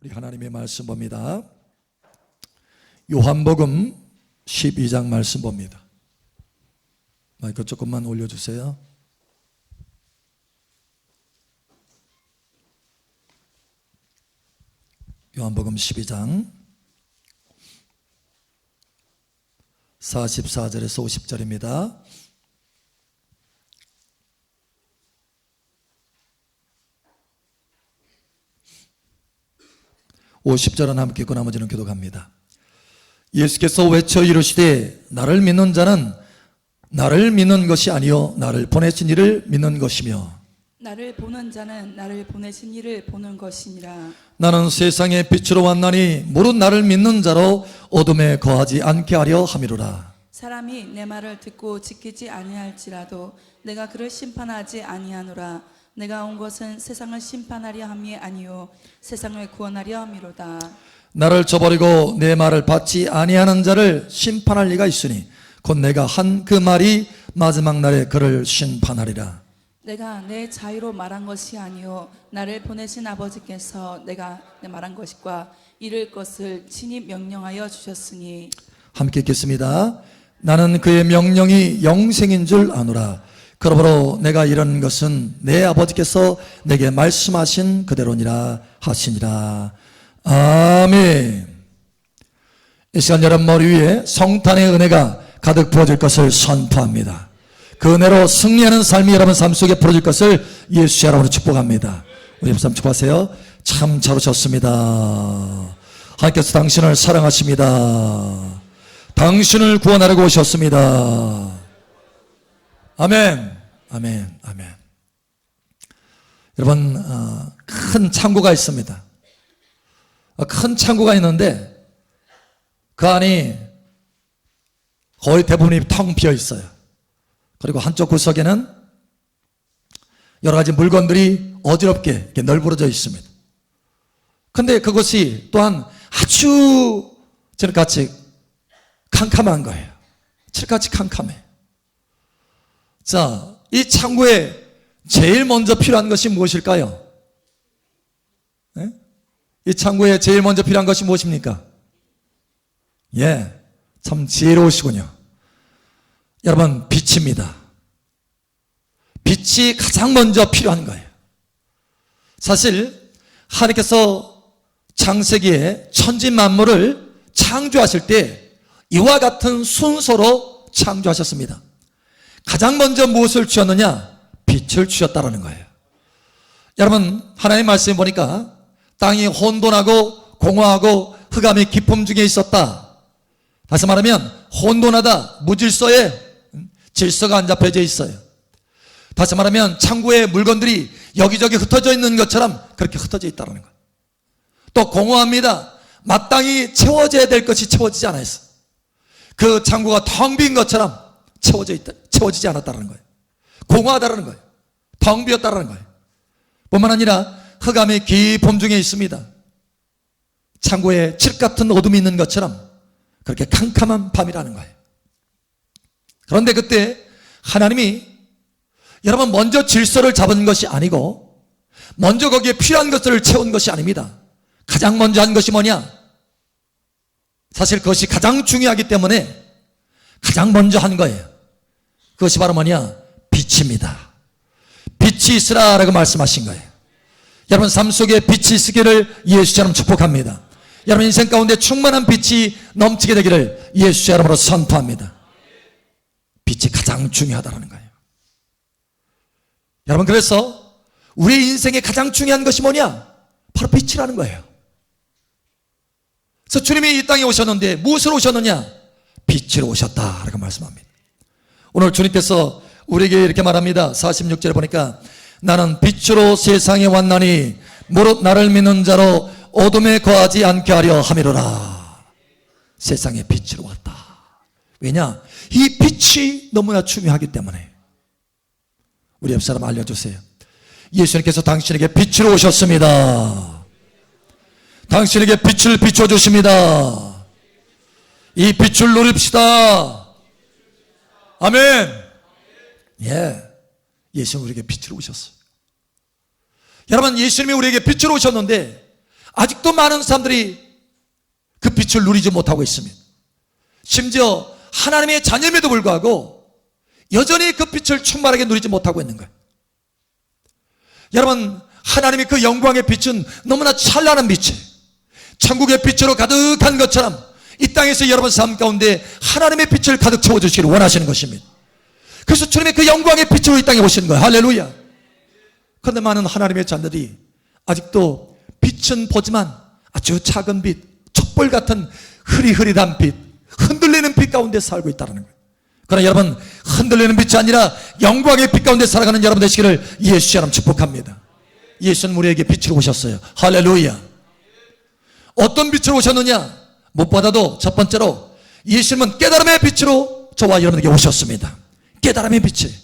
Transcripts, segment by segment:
우리 하나님의 말씀 봅니다. 요한복음 12장 말씀 봅니다. 마이크 조금만 올려주세요. 요한복음 12장 44절에서 50절입니다. (50절은) 함께 읽고 나머지는 교독합니다. 예수께서 외쳐 이르시되 나를 믿는 자는 나를 믿는 것이 아니요 나를 보내신 이를 믿는 것이며 나를 보는 자는 나를 보내신 이를 보는 것이니라. 나는 세상에 빛으로 왔나니 무릇 나를 믿는 자로 어둠에 거하지 않게 하려 함이로라. 사람이 내 말을 듣고 지키지 아니할지라도 내가 그를 심판하지 아니하노라. 내가 온 것은 세상을 심판하려 함이 아니요 세상을 구원하려 함이로다. 나를 저버리고 내 말을 받지 아니하는 자를 심판할 리가 있으니 곧 내가 한 그 말이 마지막 날에 그를 심판하리라. 내가 내 자유로 말한 것이 아니요 나를 보내신 아버지께서 내가 내 말한 것과 이를 것을 친히 명령하여 주셨으니. 함께 읽겠습니다. 나는 그의 명령이 영생인 줄 아노라. 그러므로 내가 이런 것은 내 아버지께서 내게 말씀하신 그대로니라 하시니라. 아멘. 이 시간 여러분 머리 위에 성탄의 은혜가 가득 부어질 것을 선포합니다. 그 은혜로 승리하는 삶이 여러분 삶 속에 부어질 것을 예수 여러분으로 축복합니다. 우리 옆 사람 축복하세요. 참 잘 오셨습니다. 하나님께서 당신을 사랑하십니다. 당신을 구원하려고 오셨습니다. 아멘, 아멘, 아멘. 여러분, 큰 창고가 있습니다. 큰 창고가 있는데 그 안이 거의 대부분이 텅 비어 있어요. 그리고 한쪽 구석에는 여러 가지 물건들이 어지럽게 이렇게 널브러져 있습니다. 근데 그것이 또한 아주 칠흑같이 캄캄한 거예요. 칠흑같이 캄캄해. 자, 이 창고에 제일 먼저 필요한 것이 무엇일까요? 네? 이 창고에 제일 먼저 필요한 것이 무엇입니까? 예, 참 지혜로우시군요. 여러분, 빛입니다. 빛이 가장 먼저 필요한 거예요. 사실 하나님께서 창세기에 천지 만물을 창조하실 때 이와 같은 순서로 창조하셨습니다. 가장 먼저 무엇을 주셨느냐? 빛을 주셨다라는 거예요. 여러분, 하나님의 말씀에 보니까 땅이 혼돈하고 공허하고 흑암이 깊음 중에 있었다. 다시 말하면 혼돈하다, 무질서에 질서가 안 잡혀져 있어요. 다시 말하면 창고에 물건들이 여기저기 흩어져 있는 것처럼 그렇게 흩어져 있다는 거예요. 또 공허합니다. 마땅히 채워져야 될 것이 채워지지 않았어요. 그 창고가 텅 빈 것처럼 채워지지 않았다는 거예요. 공허하다는 거예요. 텅 비었다는 거예요. 뿐만 아니라 흑암이 깊음 중에 있습니다. 창고에 칠흑 같은 어둠이 있는 것처럼 그렇게 캄캄한 밤이라는 거예요. 그런데 그때 하나님이 여러분 먼저 질서를 잡은 것이 아니고 먼저 거기에 필요한 것들을 채운 것이 아닙니다. 가장 먼저 한 것이 뭐냐? 사실 그것이 가장 중요하기 때문에 가장 먼저 한 거예요. 그것이 바로 뭐냐? 빛입니다. 빛이 있으라라고 말씀하신 거예요. 여러분 삶 속에 빛이 있기를 예수처럼 축복합니다. 여러분 인생 가운데 충만한 빛이 넘치게 되기를 예수의 이름으로 선포합니다. 빛이 가장 중요하다는 거예요. 여러분 그래서 우리 인생에 가장 중요한 것이 뭐냐? 바로 빛이라는 거예요. 그래서 주님이 이 땅에 오셨는데 무엇으로 오셨느냐? 빛으로 오셨다라고 말씀합니다. 오늘 주님께서 우리에게 이렇게 말합니다. 46절에 보니까 나는 빛으로 세상에 왔나니 무릇 나를 믿는 자로 어둠에 거하지 않게 하려 함이로라. 세상에 빛으로 왔다. 왜냐? 이 빛이 너무나 중요하기 때문에. 우리 옆 사람 알려주세요. 예수님께서 당신에게 빛으로 오셨습니다. 당신에게 빛을 비춰주십니다. 이 빛을 누립시다. 아멘. 예, 예수님 우리에게 빛으로 오셨어요. 여러분 예수님이 우리에게 빛으로 오셨는데 아직도 많은 사람들이 그 빛을 누리지 못하고 있습니다. 심지어 하나님의 자녀임에도 불구하고 여전히 그 빛을 충만하게 누리지 못하고 있는 거예요. 여러분, 하나님의 그 영광의 빛은 너무나 찬란한 빛이에요. 천국의 빛으로 가득한 것처럼 이 땅에서 여러분 삶 가운데 하나님의 빛을 가득 채워주시기를 원하시는 것입니다. 그래서 주님의 그 영광의 빛으로 이 땅에 오시는 거예요. 할렐루야. 그런데 많은 하나님의 자녀들이 아직도 빛은 보지만 아주 작은 빛, 촛불 같은 흐릿흐릿한 빛, 흔들리는 빛 가운데 살고 있다는 거예요. 그러나 여러분, 흔들리는 빛이 아니라 영광의 빛 가운데 살아가는 여러분 되시기를 예수 이름 축복합니다. 예수는 우리에게 빛으로 오셨어요. 할렐루야. 어떤 빛으로 오셨느냐? 무엇보다도 첫 번째로 예수님은 깨달음의 빛으로 저와 여러분에게 오셨습니다. 깨달음의 빛이.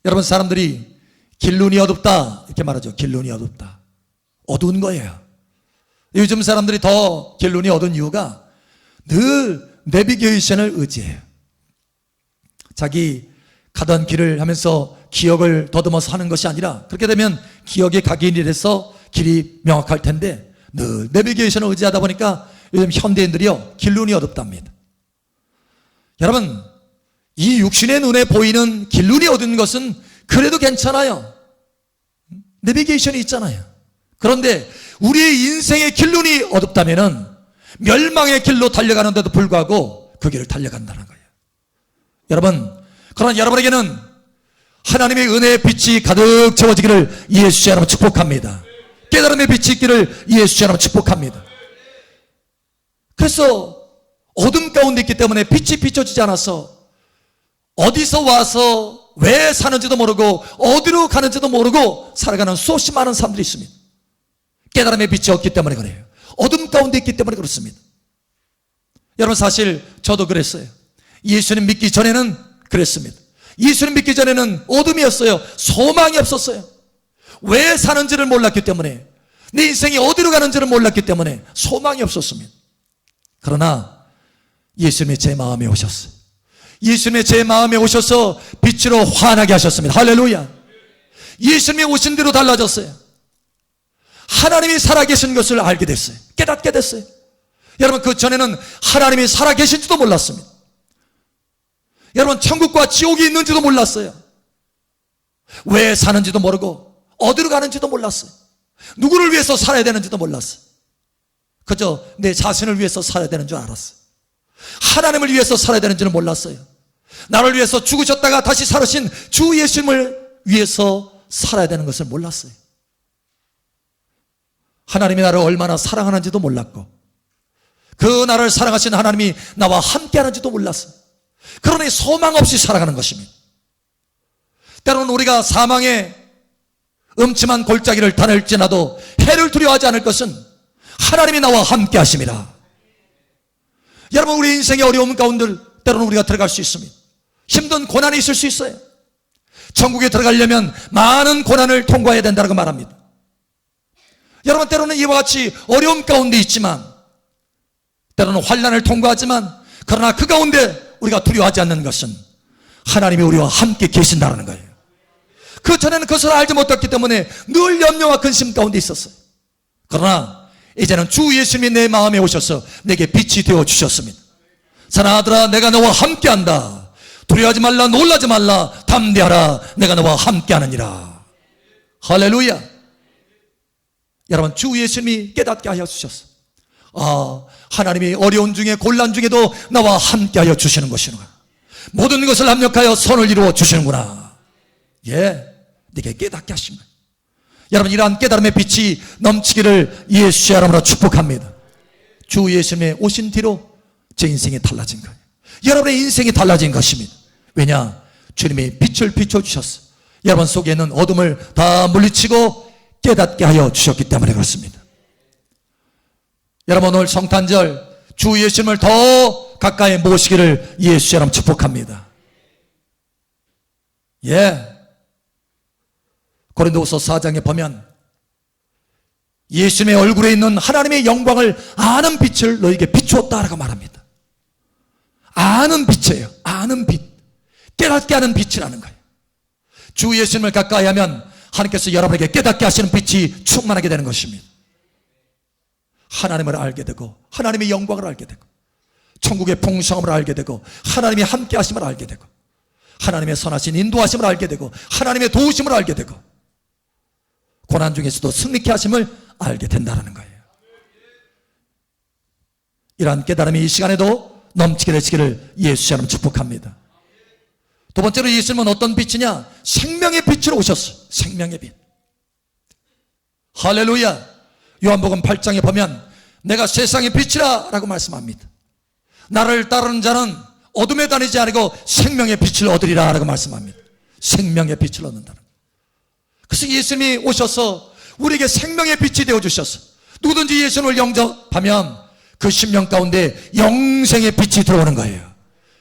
여러분, 사람들이 길눈이 어둡다 이렇게 말하죠. 길눈이 어둡다. 어두운 거예요. 요즘 사람들이 더 길눈이 어두운 이유가 늘 내비게이션을 의지해요. 자기 가던 길을 하면서 기억을 더듬어서 하는 것이 아니라, 그렇게 되면 기억에 각인이 돼서 길이 명확할 텐데 늘 내비게이션을 의지하다 보니까 요즘 현대인들이요, 길눈이 어둡답니다. 여러분, 이 육신의 눈에 보이는 길눈이 어두운 것은 그래도 괜찮아요. 내비게이션이 있잖아요. 그런데 우리의 인생의 길눈이 어둡다면은 멸망의 길로 달려가는데도 불구하고 그 길을 달려간다는 거예요. 여러분, 그러나 여러분에게는 하나님의 은혜의 빛이 가득 채워지기를 예수 이름으로 축복합니다. 깨달음의 빛이 있기를 예수 이름으로 축복합니다. 그래서 어둠 가운데 있기 때문에 빛이 비춰지지 않아서 어디서 와서 왜 사는지도 모르고 어디로 가는지도 모르고 살아가는 수없이 많은 사람들이 있습니다. 깨달음의 빛이 없기 때문에 그래요. 어둠 가운데 있기 때문에 그렇습니다. 여러분, 사실 저도 그랬어요. 예수님 믿기 전에는 그랬습니다. 예수님 믿기 전에는 어둠이었어요. 소망이 없었어요. 왜 사는지를 몰랐기 때문에, 내 인생이 어디로 가는지를 몰랐기 때문에 소망이 없었습니다. 그러나 예수님이 제 마음에 오셨어요. 예수님이 제 마음에 오셔서 빛으로 환하게 하셨습니다. 할렐루야. 예수님이 오신 대로 달라졌어요. 하나님이 살아계신 것을 알게 됐어요. 깨닫게 됐어요. 여러분, 그 전에는 하나님이 살아계신지도 몰랐습니다. 여러분, 천국과 지옥이 있는지도 몰랐어요. 왜 사는지도 모르고 어디로 가는지도 몰랐어요. 누구를 위해서 살아야 되는지도 몰랐어요. 그저 내 자신을 위해서 살아야 되는 줄 알았어요. 하나님을 위해서 살아야 되는지는 몰랐어요. 나를 위해서 죽으셨다가 다시 살으신 주 예수님을 위해서 살아야 되는 것을 몰랐어요. 하나님이 나를 얼마나 사랑하는지도 몰랐고, 그 나를 사랑하신 하나님이 나와 함께 하는지도 몰랐어요. 그러니 소망 없이 살아가는 것입니다. 때로는 우리가 사망의 음침한 골짜기를 다닐지라도 해를 두려워하지 않을 것은 하나님이 나와 함께 하심이라. 여러분, 우리 인생의 어려움 가운데 때로는 우리가 들어갈 수 있습니다. 힘든 고난이 있을 수 있어요. 천국에 들어가려면 많은 고난을 통과해야 된다고 말합니다. 여러분, 때로는 이와 같이 어려움 가운데 있지만, 때로는 환난을 통과하지만, 그러나 그 가운데 우리가 두려워하지 않는 것은 하나님이 우리와 함께 계신다는 거예요. 그 전에는 그것을 알지 못했기 때문에 늘 염려와 근심 가운데 있었어요. 그러나 이제는 주 예수님이 내 마음에 오셔서 내게 빛이 되어 주셨습니다. 사랑하는 아들아, 내가 너와 함께한다. 두려워하지 말라, 놀라지 말라, 담대하라, 내가 너와 함께하느니라. 할렐루야. 여러분, 주 예수님이 깨닫게 하여 주셨어요. 하나님이 어려운 중에 곤란 중에도 나와 함께하여 주시는 것이구나. 모든 것을 합력하여 선을 이루어 주시는구나. 네게 깨닫게 하신 거예요. 여러분, 이러한 깨달음의 빛이 넘치기를 예수의 이름으로 축복합니다. 주 예수님의 오신 뒤로 제 인생이 달라진 거예요. 여러분의 인생이 달라진 것입니다. 왜냐? 주님이 빛을 비춰주셨어요. 여러분 속에 있는 어둠을 다 물리치고 깨닫게 하여 주셨기 때문에 그렇습니다. 여러분, 오늘 성탄절 주 예수님을 더 가까이 모시기를 예수의 이름으로 축복합니다. 고린도후서 4장에 보면 예수님의 얼굴에 있는 하나님의 영광을 아는 빛을 너에게 비추었다라고 말합니다. 아는 빛이에요. 아는 빛. 깨닫게 하는 빛이라는 거예요. 주 예수님을 가까이 하면 하나님께서 여러분에게 깨닫게 하시는 빛이 충만하게 되는 것입니다. 하나님을 알게 되고 하나님의 영광을 알게 되고 천국의 풍성함을 알게 되고 하나님이 함께 하심을 알게 되고 하나님의 선하신 인도하심을 알게 되고 하나님의 도우심을 알게 되고 고난 중에서도 승리케 하심을 알게 된다는 거예요. 이러한 깨달음이 이 시간에도 넘치게 되시기를 예수 이름으로 축복합니다. 두 번째로 예수님은 어떤 빛이냐? 생명의 빛으로 오셨어요. 생명의 빛. 할렐루야. 요한복음 8장에 보면 내가 세상의 빛이라 라고 말씀합니다. 나를 따르는 자는 어둠에 다니지 아니고 생명의 빛을 얻으리라 라고 말씀합니다. 생명의 빛을 얻는다는 거예요. 그래서 예수님이 오셔서 우리에게 생명의 빛이 되어주셔서 누구든지 예수님을 영접하면 그 심령 가운데 영생의 빛이 들어오는 거예요.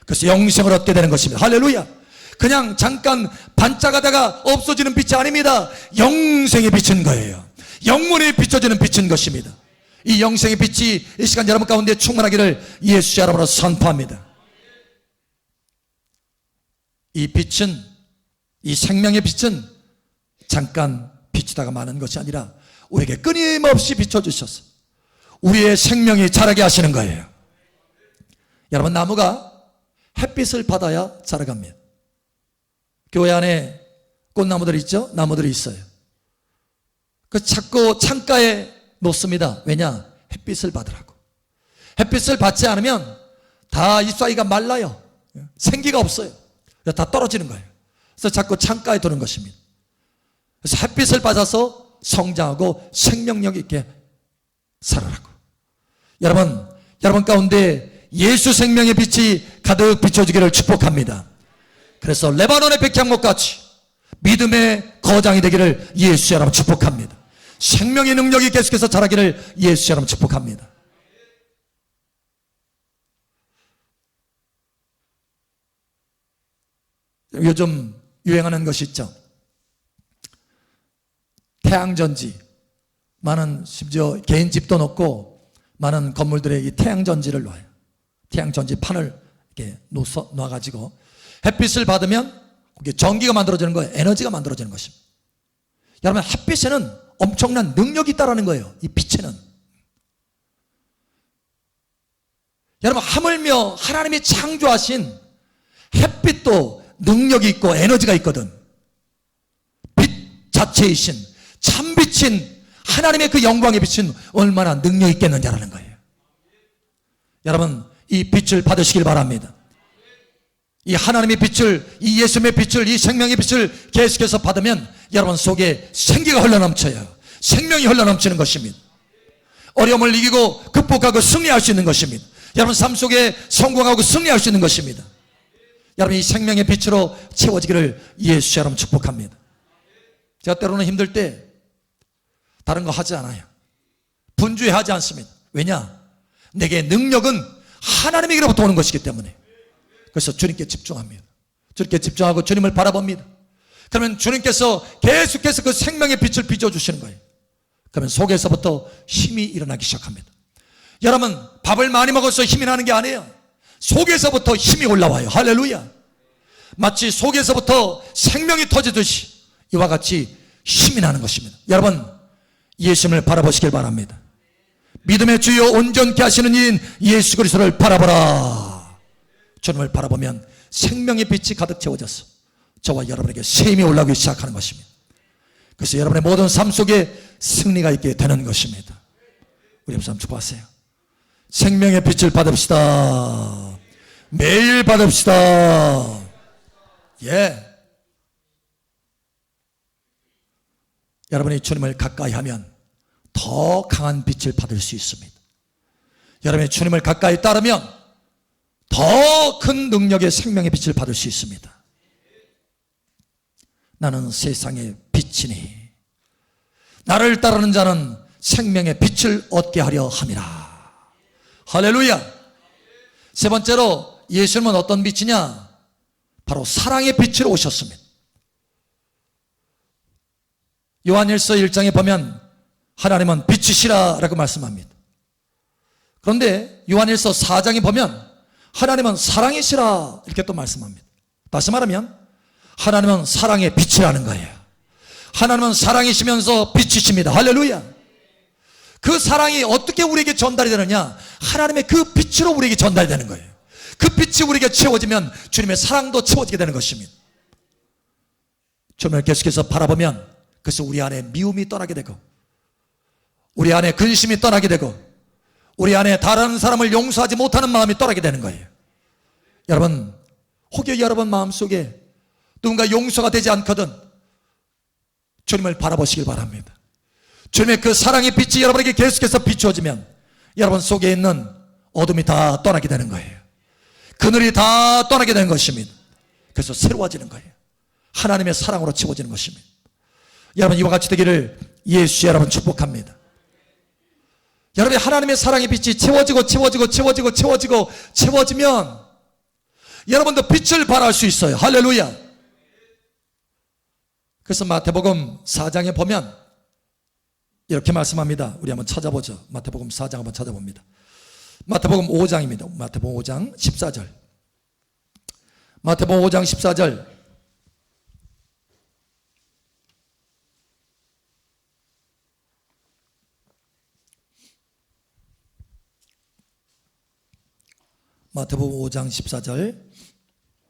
그래서 영생을 얻게 되는 것입니다. 할렐루야. 그냥 잠깐 반짝하다가 없어지는 빛이 아닙니다. 영생의 빛인 거예요. 영원히 비춰지는 빛인 것입니다. 이 영생의 빛이 이 시간 여러분 가운데 충만하기를 예수 이름으로 선포합니다. 이 빛은, 이 생명의 빛은 잠깐 비치다가 마는 것이 아니라 우리에게 끊임없이 비춰주셔서 우리의 생명이 자라게 하시는 거예요. 여러분, 나무가 햇빛을 받아야 자라갑니다. 교회 안에 꽃나무들이 있죠? 나무들이 있어요. 그 자꾸 창가에 놓습니다. 왜냐? 햇빛을 받으라고. 햇빛을 받지 않으면 다 잎사귀가 말라요. 생기가 없어요. 다 떨어지는 거예요. 그래서 자꾸 창가에 두는 것입니다. 그래서 햇빛을 받아서 성장하고 생명력 있게 살아라고. 여러분 가운데 예수 생명의 빛이 가득 비춰지기를 축복합니다. 그래서 레바논의 백향목같이 믿음의 거장이 되기를 예수 이름으로 축복합니다. 생명의 능력이 계속해서 자라기를 예수 이름으로 축복합니다. 요즘 유행하는 것이 있죠. 태양전지. 많은, 심지어 개인 집도 놓고 많은 건물들에 이 태양전지를 놔요. 태양전지 판을 이렇게 놔가지고 햇빛을 받으면 거기에 전기가 만들어지는 거예요. 에너지가 만들어지는 것입니다. 여러분, 햇빛에는 엄청난 능력이 있다는 거예요. 이 빛에는. 여러분, 하물며 하나님이 창조하신 햇빛도 능력이 있고 에너지가 있거든. 빛 자체이신 참빛인 하나님의 그 영광의 빛은 얼마나 능력이 있겠느냐라는 거예요. 여러분, 이 빛을 받으시길 바랍니다. 이 하나님의 빛을, 이 예수님의 빛을, 이 생명의 빛을 계속해서 받으면 여러분 속에 생기가 흘러넘쳐요. 생명이 흘러넘치는 것입니다. 어려움을 이기고 극복하고 승리할 수 있는 것입니다. 여러분 삶 속에 성공하고 승리할 수 있는 것입니다. 여러분 이 생명의 빛으로 채워지기를 예수 이름으로 축복합니다. 제가 때로는 힘들 때 다른 거 하지 않아요. 분주해하지 않습니다. 왜냐? 내게 능력은 하나님에게로부터 오는 것이기 때문에. 그래서 주님께 집중합니다. 주님께 집중하고 주님을 바라봅니다. 그러면 주님께서 계속해서 그 생명의 빛을 비춰주시는 거예요. 그러면 속에서부터 힘이 일어나기 시작합니다. 여러분 밥을 많이 먹어서 힘이 나는 게 아니에요. 속에서부터 힘이 올라와요. 할렐루야. 마치 속에서부터 생명이 터지듯이 이와 같이 힘이 나는 것입니다. 여러분 예수님을 바라보시길 바랍니다. 믿음의 주여 온전케 하시는 이인 예수 그리스도를 바라보라. 주님을 바라보면 생명의 빛이 가득 채워져서 저와 여러분에게 새 힘이 올라오기 시작하는 것입니다. 그래서 여러분의 모든 삶 속에 승리가 있게 되는 것입니다. 우리 한번 축복하세요. 생명의 빛을 받읍시다. 매일 받읍시다. 예. 여러분이 주님을 가까이 하면 더 강한 빛을 받을 수 있습니다. 여러분이 주님을 가까이 따르면 더 큰 능력의 생명의 빛을 받을 수 있습니다. 나는 세상의 빛이니 나를 따르는 자는 생명의 빛을 얻게 하려 함이라. 할렐루야. 세 번째로 예수님은 어떤 빛이냐? 바로 사랑의 빛으로 오셨습니다. 요한일서 1장에 보면 하나님은 빛이시라 라고 말씀합니다. 그런데 요한일서 4장에 보면 하나님은 사랑이시라 이렇게 또 말씀합니다. 다시 말하면 하나님은 사랑의 빛이라는 거예요. 하나님은 사랑이시면서 빛이십니다. 할렐루야. 그 사랑이 어떻게 우리에게 전달이 되느냐? 하나님의 그 빛으로 우리에게 전달이 되는 거예요. 그 빛이 우리에게 채워지면 주님의 사랑도 채워지게 되는 것입니다. 주님을 계속해서 바라보면 그래서 우리 안에 미움이 떠나게 되고, 우리 안에 근심이 떠나게 되고, 우리 안에 다른 사람을 용서하지 못하는 마음이 떠나게 되는 거예요. 여러분, 혹여 여러분 마음속에 누군가 용서가 되지 않거든 주님을 바라보시길 바랍니다. 주님의 그 사랑의 빛이 여러분에게 계속해서 비추어지면 여러분 속에 있는 어둠이 다 떠나게 되는 거예요. 그늘이 다 떠나게 되는 것입니다. 그래서 새로워지는 거예요. 하나님의 사랑으로 채워지는 것입니다. 여러분, 이와 같이 되기를 예수 여러분 축복합니다. 여러분의 하나님의 사랑의 빛이 채워지면 여러분도 빛을 발할 수 있어요. 할렐루야. 그래서 마태복음 4장에 보면 이렇게 말씀합니다. 우리 한번 찾아보죠. 마태복음 4장 한번 찾아봅니다. 마태복음 5장입니다. 마태복음 5장 14절. 마태복음 5장 14절. 마태복음 5장 14절.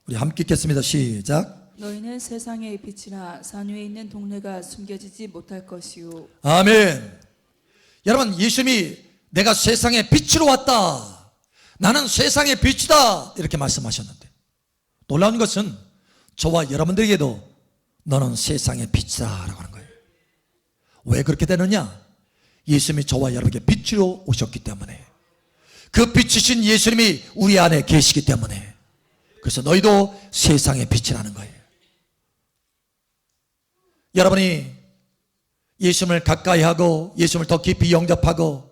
우리 함께 읽겠습니다. 시작. 너희는 세상의 빛이라 산 위에 있는 동네가 숨겨지지 못할 것이요. 아멘. 여러분, 예수님이 내가 세상의 빛으로 왔다, 나는 세상의 빛이다, 이렇게 말씀하셨는데 놀라운 것은 저와 여러분들에게도 너는 세상의 빛이다 라고 하는 거예요. 왜 그렇게 되느냐? 예수님이 저와 여러분에게 빛으로 오셨기 때문에, 그 빛이신 예수님이 우리 안에 계시기 때문에, 그래서 너희도 세상의 빛이라는 거예요. 여러분이 예수님을 가까이 하고 예수님을 더 깊이 영접하고,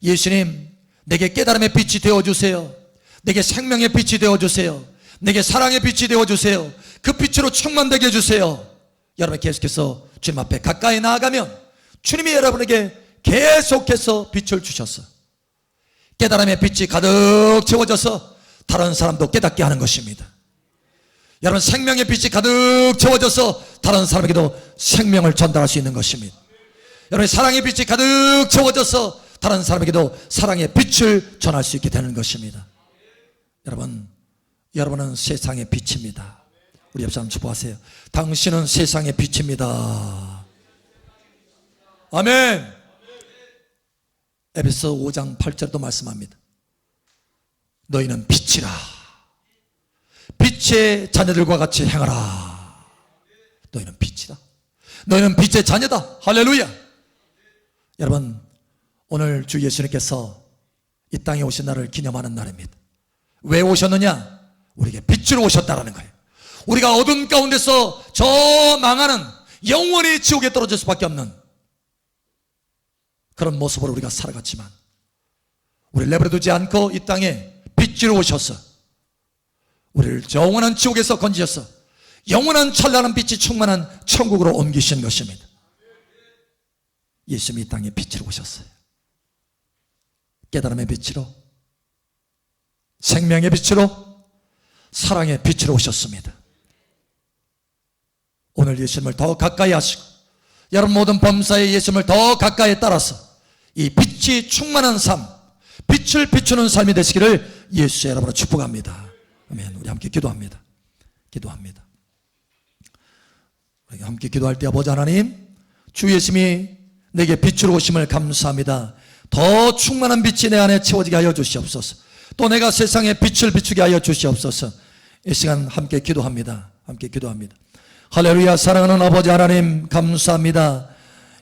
예수님 내게 깨달음의 빛이 되어주세요, 내게 생명의 빛이 되어주세요, 내게 사랑의 빛이 되어주세요, 그 빛으로 충만되게 해주세요. 여러분 계속해서 주님 앞에 가까이 나아가면 주님이 여러분에게 계속해서 빛을 주셔서 깨달음의 빛이 가득 채워져서 다른 사람도 깨닫게 하는 것입니다. 여러분, 생명의 빛이 가득 채워져서 다른 사람에게도 생명을 전달할 수 있는 것입니다. 여러분, 사랑의 빛이 가득 채워져서 다른 사람에게도 사랑의 빛을 전할 수 있게 되는 것입니다. 여러분은 세상의 빛입니다. 우리 옆 사람 축복하세요. 당신은 세상의 빛입니다. 아멘. 에베소 5장 8절도 말씀합니다. 너희는 빛이라, 빛의 자녀들과 같이 행하라. 너희는 빛이다, 너희는 빛의 자녀다. 할렐루야. 여러분, 오늘 주 예수님께서 이 땅에 오신 날을 기념하는 날입니다. 왜 오셨느냐? 우리에게 빛으로 오셨다라는 거예요. 우리가 어둠 가운데서 저 망하는, 영원히 지옥에 떨어질 수밖에 없는 그런 모습으로 우리가 살아갔지만, 우리를 내버려두지 않고 이 땅에 빛으로 오셔서 우리를 영원한 지옥에서 건지셔서 영원한 찬란한 빛이 충만한 천국으로 옮기신 것입니다. 예수님이 이 땅에 빛으로 오셨어요. 깨달음의 빛으로, 생명의 빛으로, 사랑의 빛으로 오셨습니다. 오늘 예수님을 더 가까이 하시고, 여러분 모든 범사에 예수님을 더 가까이 따라서 이 빛이 충만한 삶, 빛을 비추는 삶이 되시기를 예수의 이름으로 축복합니다. 아멘. 우리 함께 기도합니다. 우리 함께 기도할 때, 아버지 하나님, 주 예수님이 내게 빛으로 오심을 감사합니다. 더 충만한 빛이 내 안에 채워지게 하여 주시옵소서. 또 내가 세상에 빛을 비추게 하여 주시옵소서. 이 시간 함께 기도합니다. 할렐루야. 사랑하는 아버지 하나님, 감사합니다.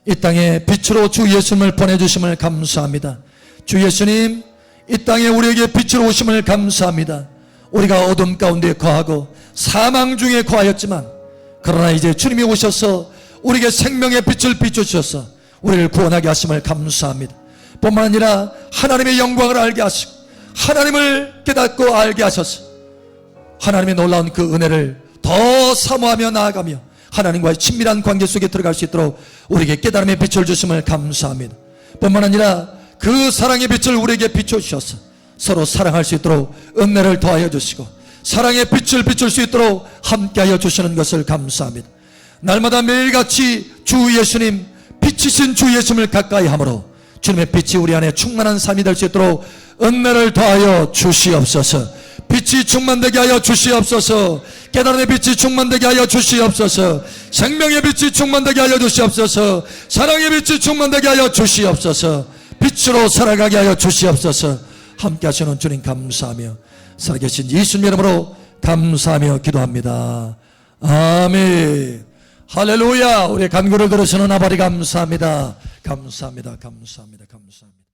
이 땅에 빛으로 주 예수님을 보내주심을 감사합니다. 주 예수님, 이 땅에 우리에게 빛으로 오심을 감사합니다. 우리가 어둠 가운데 거하고 사망 중에 거하였지만, 그러나 이제 주님이 오셔서 우리에게 생명의 빛을 비춰주셔서 우리를 구원하게 하심을 감사합니다. 뿐만 아니라 하나님의 영광을 알게 하시고 하나님을 깨닫고 알게 하셔서 하나님의 놀라운 그 은혜를 더 사모하며 나아가며 하나님과의 친밀한 관계 속에 들어갈 수 있도록 우리에게 깨달음의 빛을 주심을 감사합니다. 뿐만 아니라 그 사랑의 빛을 우리에게 비춰주셔서 서로 사랑할 수 있도록 은혜를 더하여 주시고 사랑의 빛을 비출 수 있도록 함께하여 주시는 것을 감사합니다. 날마다 매일같이 주 예수님, 빛이신 주 예수님을 가까이 함으로 주님의 빛이 우리 안에 충만한 삶이 될 수 있도록 은혜를 더하여 주시옵소서. 빛이 충만되게 하여 주시옵소서. 깨달음의 빛이 충만되게 하여 주시옵소서. 생명의 빛이 충만되게 하여 주시옵소서. 사랑의 빛이 충만되게 하여 주시옵소서. 빛으로 살아가게 하여 주시옵소서. 함께 하시는 주님 감사하며 살아계신 예수님 이름으로 감사하며 기도합니다. 아멘. 할렐루야. 우리의 간구를 들으시는 아버지 감사합니다. 감사합니다. 감사합니다. 감사합니다.